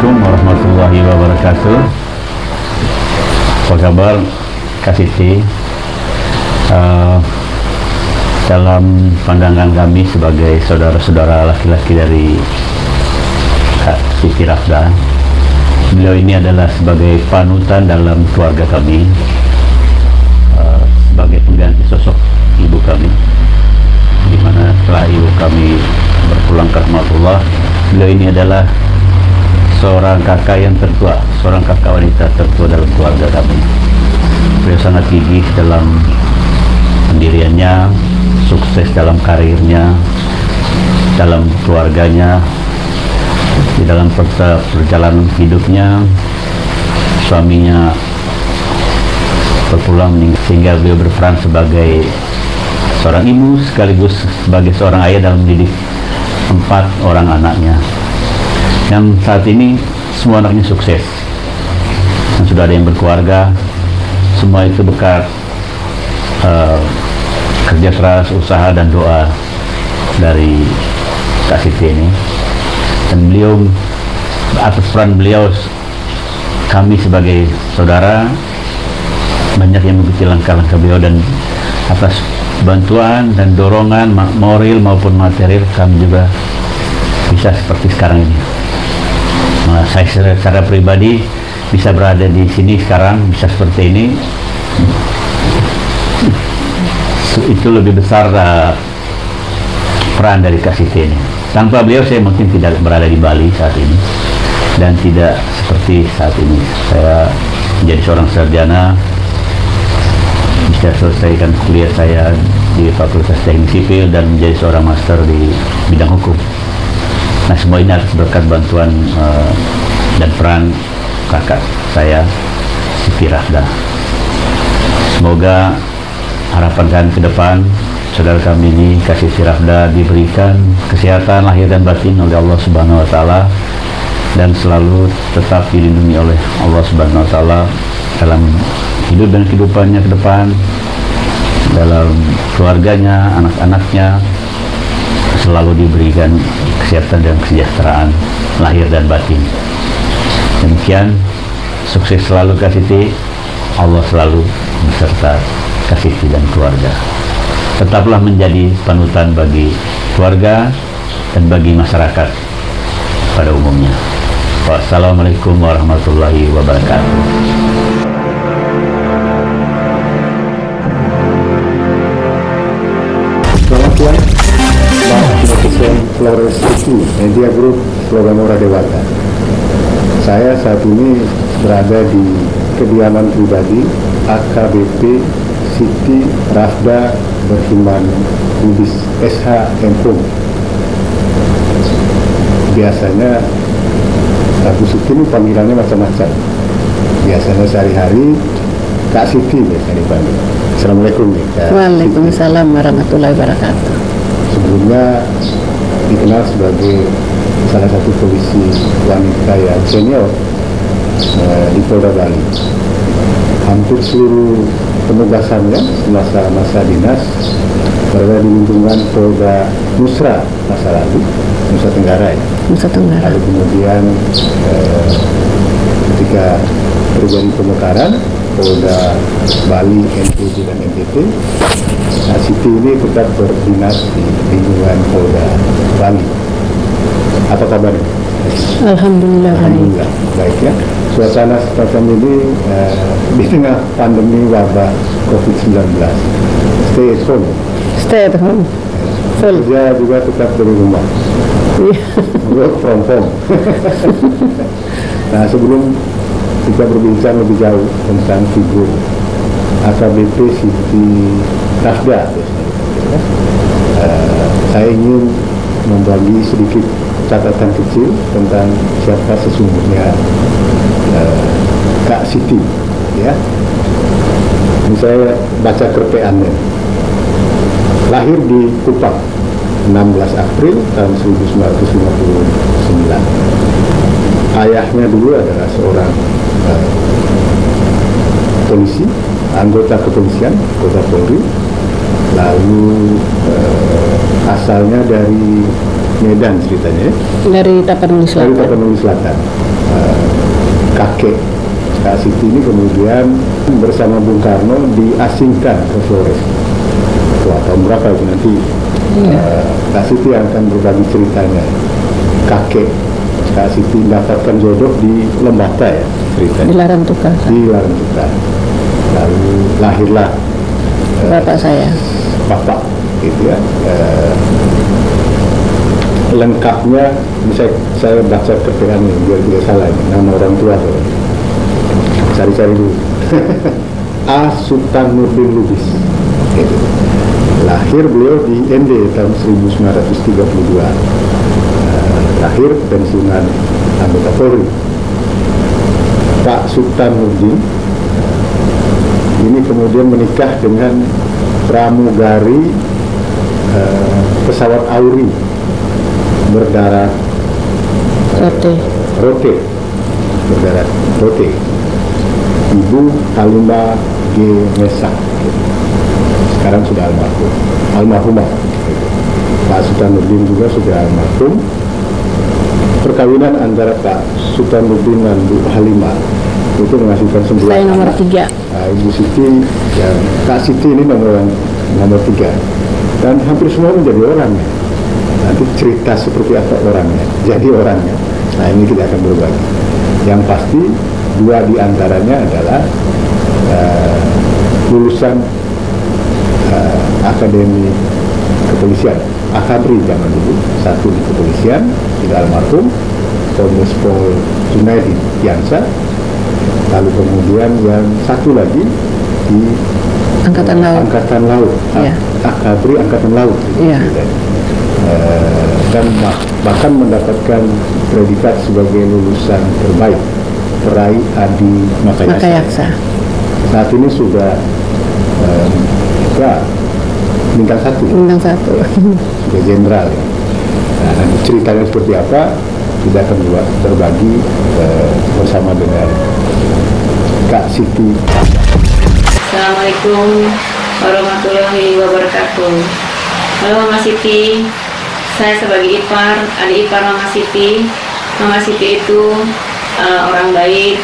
Assalamualaikum warahmatullahi wabarakatuh. Apa kabar Kak Siti? Dalam pandangan kami sebagai saudara-saudara laki-laki dari Kak Siti Rafda, beliau ini adalah sebagai panutan dalam keluarga kami, sebagai pengganti sosok ibu kami, di mana setelah ibu kami berpulang ke rahmatullah, beliau ini adalah seorang kakak yang tertua, seorang kakak wanita tertua dalam keluarga kami. Beliau sangat gigih dalam pendiriannya, sukses dalam karirnya, dalam keluarganya, di dalam perjalanan hidupnya. Suaminya berpulang meninggal, sehingga beliau berperan sebagai seorang ibu sekaligus sebagai seorang ayah dalam mendidik 4 orang anaknya. Yang saat ini semua anaknya sukses dan sudah ada yang berkeluarga. Semua itu berkat kerja keras, usaha dan doa dari Kak Siti ini. Dan beliau, atas peran beliau, kami sebagai saudara banyak yang mengikuti langkah-langkah beliau, dan atas bantuan dan dorongan moral maupun material kami juga bisa seperti sekarang ini. Nah, saya secara pribadi bisa berada di sini sekarang, bisa seperti ini, itu lebih besar peran dari Kak Siti ini. Tanpa beliau saya mungkin tidak berada di Bali saat ini, dan tidak seperti saat ini. Saya menjadi seorang sarjana, bisa selesaikan kuliah saya di Fakultas Teknik Sipil dan menjadi seorang master di bidang hukum. Nah, semua ini atas berkat bantuan dan peran kakak saya, Siti Rafda. Semoga harapan kami ke depan, saudara kami ini, Kak Siti Rafda, diberikan kesehatan lahir dan batin oleh Allah Subhanahu wa Ta'ala, dan selalu tetap dilindungi oleh Allah Subhanahu wa Ta'ala dalam hidup dan kehidupannya ke depan, dalam keluarganya, anak-anaknya, selalu diberikan kesehatan dan kesejahteraan lahir dan batin. Demikian, sukses selalu Kak Siti. Allah selalu beserta Kak Siti dan keluarga. Tetaplah menjadi panutan bagi keluarga dan bagi masyarakat pada umumnya. Wassalamualaikum warahmatullahi wabarakatuh. Selamat siang, Pak Presiden Flores Itu, Media Group Logamora Dewata. Saya saat ini berada di kediaman pribadi AKBP Siti Rafda Berhiman Bubis SH Empung. Biasanya Bu Siti ini panggilannya macam-macam. Biasanya sehari-hari Kak Siti biasa dipanggil. Assalamualaikum. Waalaikumsalam warahmatullahi wabarakatuh. Sebelumnya dikenal sebagai salah satu polisi wanita yang senior di Polda Bali. Hampir seluruh penugasannya masa dinas berada di lingkungan Polda Nusra masa lalu, Nusa Tenggara ya. Nusa Tenggara. Lalu kemudian ketika terjadi pemekaran Polda Bali, NTB dan NTT, nah, Siti ini tetap berdinas di lingkungan Polda Bali. Apa kabarnya? Alhamdulillah. Alhamdulillah baik ya. Suasana semacam ini di tengah pandemi wabah COVID-19. Stay at home. Stay at home. Full. Kerja juga tetap dari rumah. Work from home. Nah, sebelum kita berbincang lebih jauh tentang figur AKBP Siti Rafda, saya ingin membagi sedikit catatan kecil tentang siapa sesungguhnya Kak Siti, ya. Ini saya baca kerpeannya. Lahir di Kupang 16 April tahun 1959. Ayahnya dulu adalah seorang polisi, anggota kepolisian Kota Polri. Lalu asalnya dari Medan ceritanya, Dari Tapanuli Selatan. Dari Tapanuli Selatan. kakek Kak Siti ini kemudian bersama Bung Karno diasingkan ke Flores. Wah, tahun berapa itu nanti Kak Siti akan berbagi ceritanya. Kakek Kak Siti mendapatkan jodoh di Lembata ya ceritanya. Di Larantuka. Di Larantuka. Lalu lahirlah Bapak saya. Bapak gitu ya. Lengkapnya bisa saya baca keterangan biar tidak salah ini, nama orang tua tuh. Cari-cari dulu. A. Sultan Nurdin Lubis. Gitu. Lahir beliau di ND tahun 1932. Lahir pensiunan anggota Polri. Pak Sultan Nurdin ini kemudian menikah dengan pramugari pesawat Auri berdarat Rote berdarat Rote, Ibu Halimah G. Mesa, sekarang sudah almarhumah. Pak Sultan Nurdin juga sudah almarhum. Perkawinan antara Pak Sultan Nurdin dan Bu Halimah itu menghasilkan 9 Saya nomor anak. 3. Ibu Siti dan Kak Siti ini nomor 3 dan hampir semua menjadi orangnya. Nanti cerita seperti apa orangnya, jadi orangnya. Nah, ini kita akan berbagi. Yang pasti 2 di antaranya adalah lulusan Akademi Kepolisian, Akabri zaman dulu. 1 di kepolisian, tidak almarhum, Kombes Pol Junaidi Piansa. Lalu kemudian yang 1 lagi di Angkatan Laut. Angkatan Laut, Iya. Akabri Angkatan Laut. Iya. Dan bahkan mendapatkan predikat sebagai lulusan terbaik, peraih Adi Makayaksa. Saat ini sudah bintang 1. Bintang 1. Sudah jenderal. Ya. Nah, nanti ceritanya seperti apa kita akan berbagi bersama dengan Kak Siti. Assalamualaikum warahmatullahi wabarakatuh. Halo Mama Siti, saya sebagai ipar, adik ipar Mama Siti. Mama Siti itu orang baik,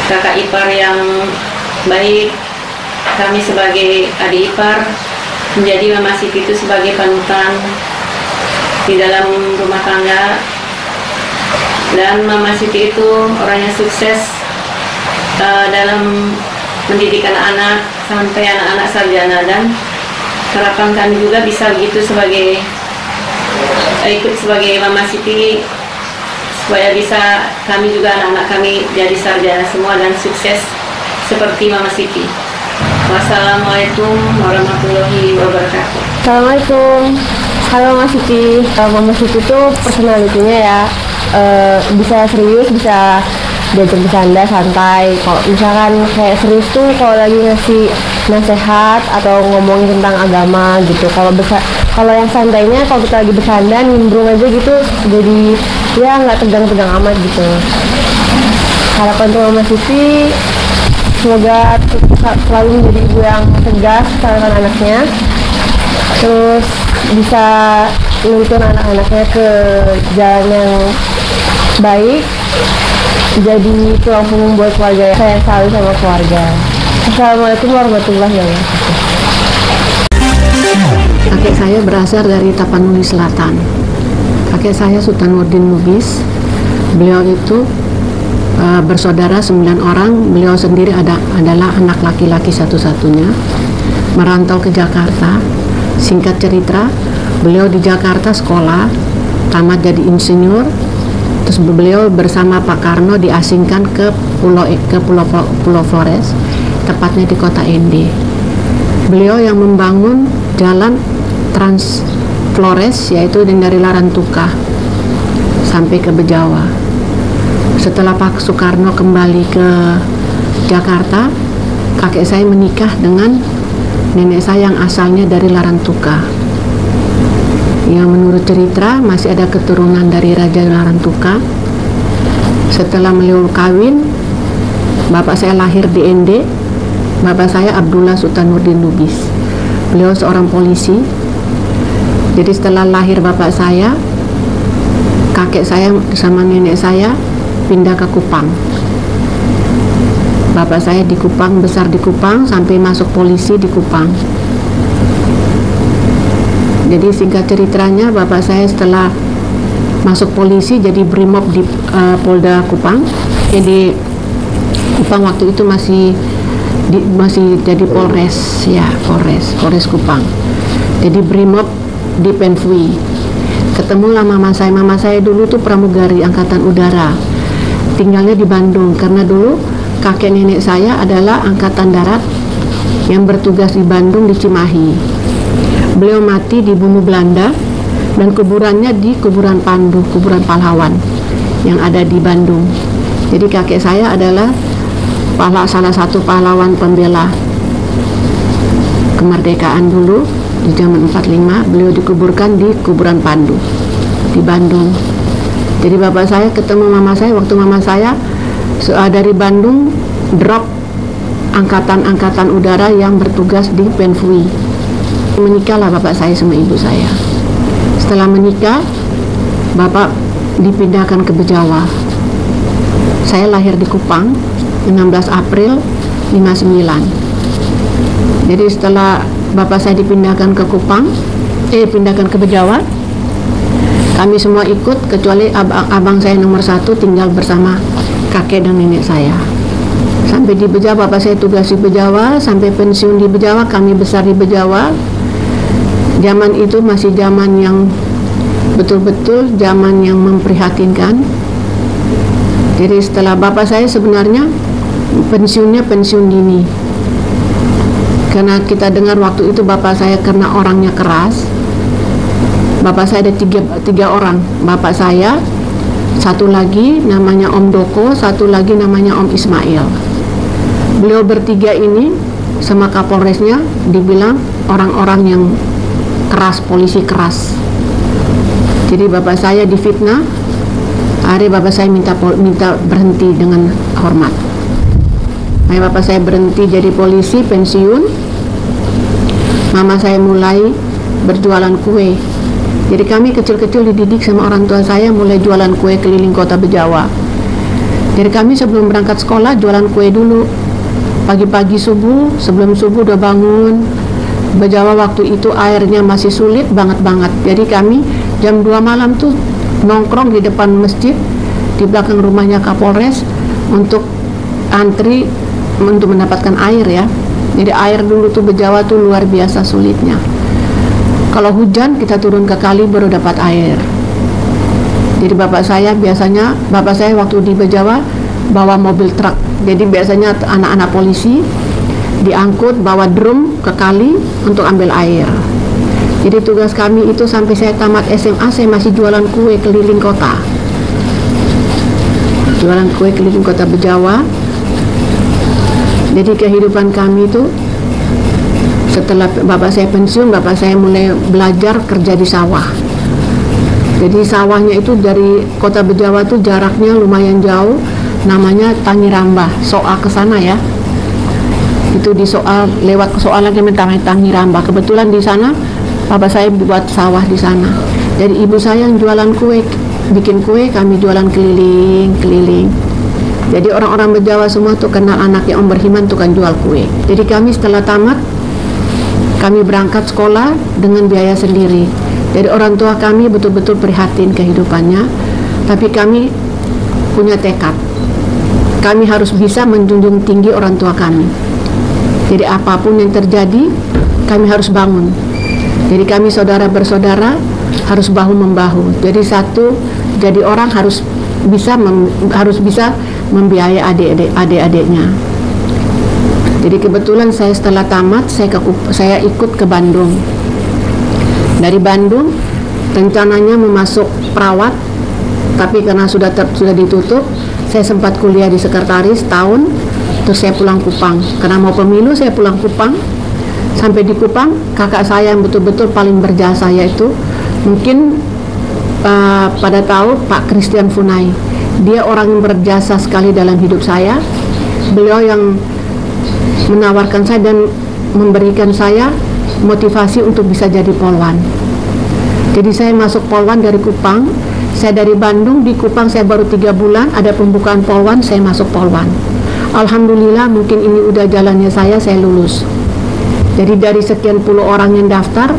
kakak ipar yang baik. Kami sebagai adik ipar menjadi Mama Siti itu sebagai panutan di dalam rumah tangga. Dan Mama Siti itu orangnya sukses dalam mendidik anak-anak sampai anak-anak sarjana, dan harapan kami juga bisa begitu sebagai ikut sebagai Mama Siti supaya bisa kami juga anak-anak kami jadi sarjana semua dan sukses seperti Mama Siti. Wassalamualaikum warahmatullahi wabarakatuh. Assalamualaikum. Halo Mas Siti. Mama Siti itu personalitinya ya bisa serius, bisa diajak bercanda santai. Kalau misalkan kayak serius tuh kalau lagi ngasih nasihat atau ngomongin tentang agama gitu. Kalau yang santainya kalau kita lagi bercanda nimbrung aja gitu, jadi ya nggak tegang-tegang amat gitu. Harapan untuk Mama Siti semoga selalu menjadi ibu yang tegas sama anaknya, terus bisa menuntun anak-anaknya ke jalan yang baik, jadi tulang punggung buat keluarga yang sayang selalu sama keluarga. Assalamualaikum warahmatullahi wabarakatuh. Kakek saya berasal dari Tapanuli Selatan. Kakek saya Sultan Nurdin Lubis. Beliau itu bersaudara 9 orang. Beliau sendiri adalah anak laki-laki satu-satunya. Merantau ke Jakarta. Singkat cerita, beliau di Jakarta sekolah, tamat jadi insinyur. Terus beliau bersama Pak Karno diasingkan ke Pulau Flores, tepatnya di kota ND. Beliau yang membangun jalan Trans Flores, yaitu dari Larantuka sampai ke Bejawa. Setelah Pak Soekarno kembali ke Jakarta, kakek saya menikah dengan nenek saya yang asalnya dari Larantuka. Yang menurut cerita masih ada keturunan dari Raja Larantuka. Setelah beliau kawin, bapak saya lahir di ND. Bapak saya Abdullah Sultan Nurdin Lubis. Beliau seorang polisi. Jadi setelah lahir bapak saya, kakek saya bersama nenek saya pindah ke Kupang. Bapak saya di Kupang, besar di Kupang, sampai masuk polisi di Kupang. Jadi singkat ceritanya, bapak saya setelah masuk polisi jadi Brimob di Polda Kupang. Jadi Kupang waktu itu masih jadi Polres, ya, Polres Kupang. Jadi Brimob di Penfui. Ketemulah mama saya dulu tuh pramugari Angkatan Udara. Tinggalnya di Bandung karena dulu kakek nenek saya adalah Angkatan Darat yang bertugas di Bandung di Cimahi. Beliau mati dibunuh Belanda dan kuburannya di kuburan Pandu, kuburan pahlawan yang ada di Bandung. Jadi kakek saya adalah salah satu pahlawan pembela kemerdekaan dulu di zaman 45. Beliau dikuburkan di kuburan Pandu di Bandung. Jadi bapak saya ketemu mama saya waktu mama saya dari Bandung drop angkatan udara yang bertugas di Penfui. Menikahlah bapak saya sama ibu saya. Setelah menikah, bapak dipindahkan ke Bejawa. Saya lahir di Kupang 16 April 59. Jadi setelah bapak saya dipindahkan ke pindahkan ke Bejawa, kami semua ikut kecuali abang saya nomor 1 tinggal bersama kakek dan nenek saya. Sampai di Bejawa, bapak saya tugas di Bejawa, sampai pensiun di Bejawa, kami besar di Bejawa. Zaman itu masih zaman yang betul-betul zaman yang memprihatinkan. Jadi setelah bapak saya sebenarnya pensiunnya pensiun dini. Karena kita dengar waktu itu bapak saya karena orangnya keras. Bapak saya ada tiga orang. Bapak saya, satu lagi namanya Om Doko, satu lagi namanya Om Ismail. Beliau bertiga ini sama Kapolresnya dibilang orang-orang yang keras, polisi keras. Jadi bapak saya difitnah. Akhirnya bapak saya minta berhenti dengan hormat. Akhirnya bapak saya berhenti jadi polisi, pensiun. Mama saya mulai berjualan kue. Jadi kami kecil-kecil dididik sama orang tua saya mulai jualan kue keliling kota Bejawa. Jadi kami sebelum berangkat sekolah jualan kue dulu. Pagi-pagi sebelum subuh udah bangun. Bejawa waktu itu airnya masih sulit banget. Jadi kami jam 2 malam tuh nongkrong di depan masjid di belakang rumahnya Kapolres untuk antri untuk mendapatkan air ya. Jadi air dulu tuh Bejawa tuh luar biasa sulitnya. Kalau hujan kita turun ke kali baru dapat air. Jadi bapak saya waktu di Bejawa bawa mobil truk. Jadi biasanya anak-anak polisi diangkut bawa drum ke kali untuk ambil air. Jadi tugas kami itu sampai saya tamat SMA saya masih jualan kue keliling kota. Jualan kue keliling kota Bejawa. Jadi kehidupan kami itu setelah bapak saya pensiun, bapak saya mulai belajar kerja di sawah. Jadi sawahnya itu dari kota Bejawa itu jaraknya lumayan jauh, namanya Tangirambah, Soal ke sana ya. Itu di Soal, lewat ke Soal lagi namanya Tangirambah. Kebetulan di sana bapak saya buat sawah di sana. Jadi ibu saya yang jualan kue, bikin kue, kami jualan keliling. Jadi orang-orang Bejawa semua tuh kenal anaknya Om Berhiman tukang jual kue. Jadi kami setelah tamat, kami berangkat sekolah dengan biaya sendiri. Jadi orang tua kami betul-betul prihatin kehidupannya, tapi kami punya tekad. Kami harus bisa menjunjung tinggi orang tua kami. Jadi apapun yang terjadi, kami harus bangun. Jadi kami saudara bersaudara harus bahu-membahu. Jadi jadi orang harus bisa membiayai adik-adiknya. Jadi kebetulan saya setelah tamat saya ikut ke Bandung. Dari Bandung rencananya memasuk perawat, tapi karena sudah ditutup, saya sempat kuliah di sekretaris tahun, terus saya pulang Kupang. Karena mau pemilu saya pulang Kupang. Sampai di Kupang, kakak saya yang betul-betul paling berjasa yaitu mungkin pada tahu Pak Christian Funai. Dia orang yang berjasa sekali dalam hidup saya. Beliau yang menawarkan saya dan memberikan saya motivasi untuk bisa jadi polwan. Jadi saya masuk polwan dari Kupang. Saya dari Bandung, di Kupang saya baru 3 bulan, ada pembukaan Polwan, saya masuk Polwan. Alhamdulillah, mungkin ini udah jalannya saya lulus. Jadi dari sekian puluh orang yang daftar,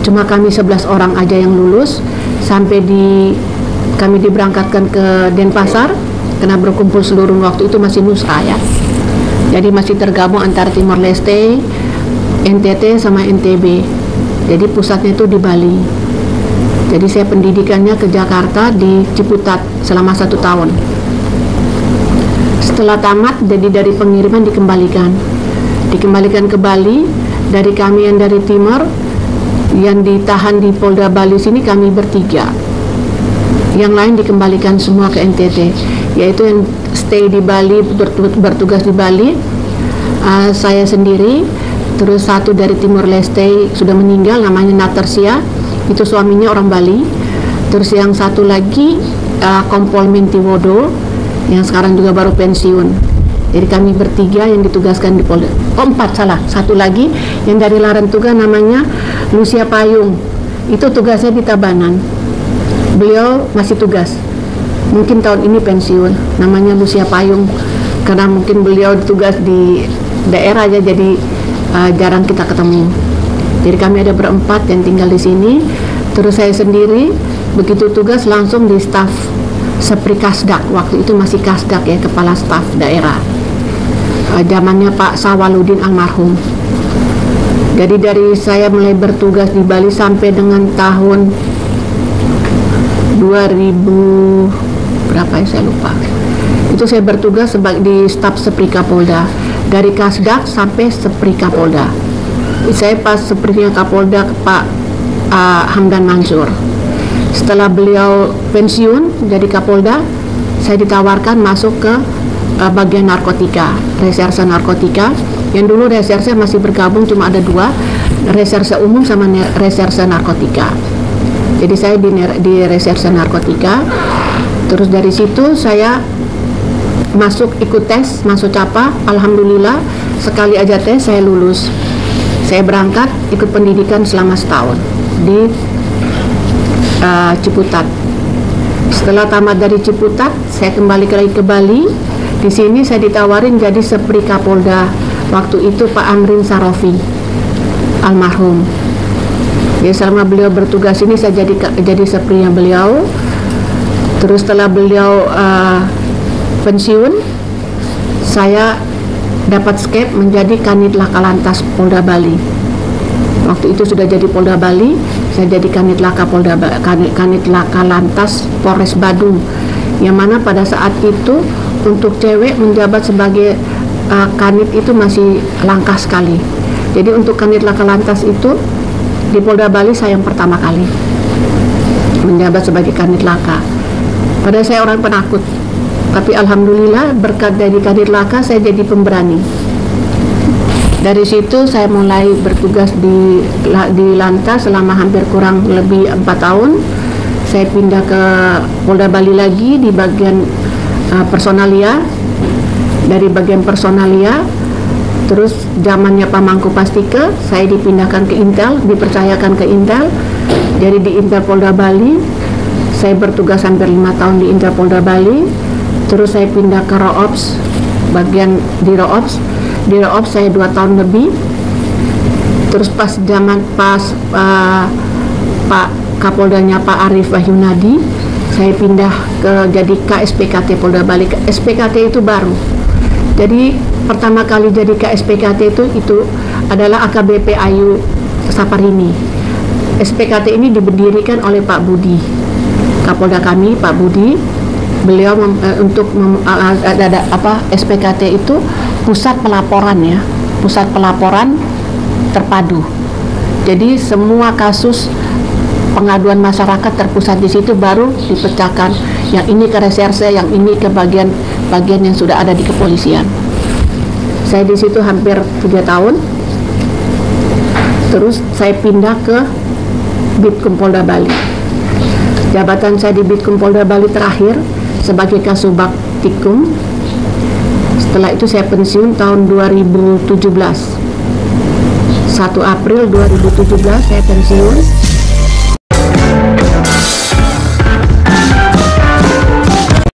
cuma kami 11 orang aja yang lulus. Sampai kami diberangkatkan ke Denpasar, karena berkumpul seluruh waktu itu masih Nusra ya. Jadi masih tergabung antara Timor Leste, NTT sama NTB. Jadi pusatnya itu di Bali. Jadi saya pendidikannya ke Jakarta di Ciputat selama 1 tahun. Setelah tamat, jadi dari pengiriman dikembalikan ke Bali. Dari kami yang dari Timor, yang ditahan di Polda Bali sini kami bertiga. Yang lain dikembalikan semua ke NTT, yaitu yang stay di Bali, bertugas di Bali. Saya sendiri, terus satu dari Timor Leste sudah meninggal, namanya Natersia, itu suaminya orang Bali. Terus yang satu lagi Kompol Mentiwodo, yang sekarang juga baru pensiun. Jadi kami bertiga yang ditugaskan di Polda. Oh, 4 salah. Satu lagi yang dari Larantuga namanya Lucia Payung. Itu tugasnya di Tabanan. Beliau masih tugas. Mungkin tahun ini pensiun. Namanya Lucia Payung. Karena mungkin beliau tugas di daerah aja, jadi jarang kita ketemu. Jadi kami ada berempat yang tinggal di sini. Terus saya sendiri begitu tugas langsung di staf Sepri Kasdak. Waktu itu masih Kasdak ya, kepala staf daerah. Zamannya Pak Sawaludin almarhum. Jadi dari saya mulai bertugas di Bali sampai dengan tahun 2000 berapa ya, saya lupa. Itu saya bertugas sebagai di staf Sepri Kapolda, dari Kasdak sampai Sepri Kapolda. Saya pas Seprinya Kapolda Pak Hamdan Mansur. Setelah beliau pensiun jadi Kapolda, saya ditawarkan masuk ke bagian narkotika, reserse narkotika. Yang dulu reserse masih bergabung, cuma ada 2, reserse umum sama reserse narkotika. Jadi saya di reserse narkotika. Terus dari situ saya ikut tes, masuk CAPA. Alhamdulillah sekali aja tes saya lulus. Saya berangkat ikut pendidikan selama setahun di Ciputat. Setelah tamat dari Ciputat, saya kembali lagi ke Bali. Di sini saya ditawarin jadi Sepri Kapolda. Waktu itu Pak Amrin Sarofi almarhum. Jadi selama beliau bertugas ini saya jadi Seprinya beliau. Terus setelah beliau pensiun, saya dapat skep menjadi Kanit Laka Lantas Polda Bali. Waktu itu sudah jadi Polda Bali, saya jadi Kanit Laka Lantas Polres Badung. Yang mana pada saat itu untuk cewek menjabat sebagai kanit itu masih langka sekali. Jadi untuk Kanit Laka Lantas itu di Polda Bali saya yang pertama kali menjabat sebagai Kanit Laka. Padahal saya orang penakut, tapi alhamdulillah berkat dari Kanit Laka saya jadi pemberani. Dari situ saya mulai bertugas di Lantas selama hampir kurang lebih 4 tahun. Saya pindah ke Polda Bali lagi di bagian personalia. Dari bagian personalia, terus zamannya Pak Mangku Pastike, saya dipindahkan ke Intel, dipercayakan ke Intel. Jadi di Intel Polda Bali, saya bertugas hampir 5 tahun di Intel Polda Bali. Terus saya pindah ke Roops, bagian di Roops. Di Roops saya 2 tahun lebih. Terus pas Pak Kapoldanya Pak Arif Wahyunadi, saya pindah jadi KSPKT Polda Bali. SPKT itu baru. Jadi pertama kali jadi KSPKT itu adalah AKBP Ayu Saparini. SPKT ini diberdirikan oleh Pak Budi, Kapolda kami Pak Budi. Beliau SPKT itu pusat pelaporan ya, pusat pelaporan terpadu. Jadi semua kasus pengaduan masyarakat terpusat di situ, baru dipecahkan. Yang ini ke reserse, yang ini ke bagian yang sudah ada di kepolisian. Saya di situ hampir 3 tahun. Terus saya pindah ke Bitkum Polda Bali. Jabatan saya di Bitkum Polda Bali terakhir sebagai Kasubag Tikum. Setelah itu saya pensiun tahun 2017. 1 April 2017 saya pensiun.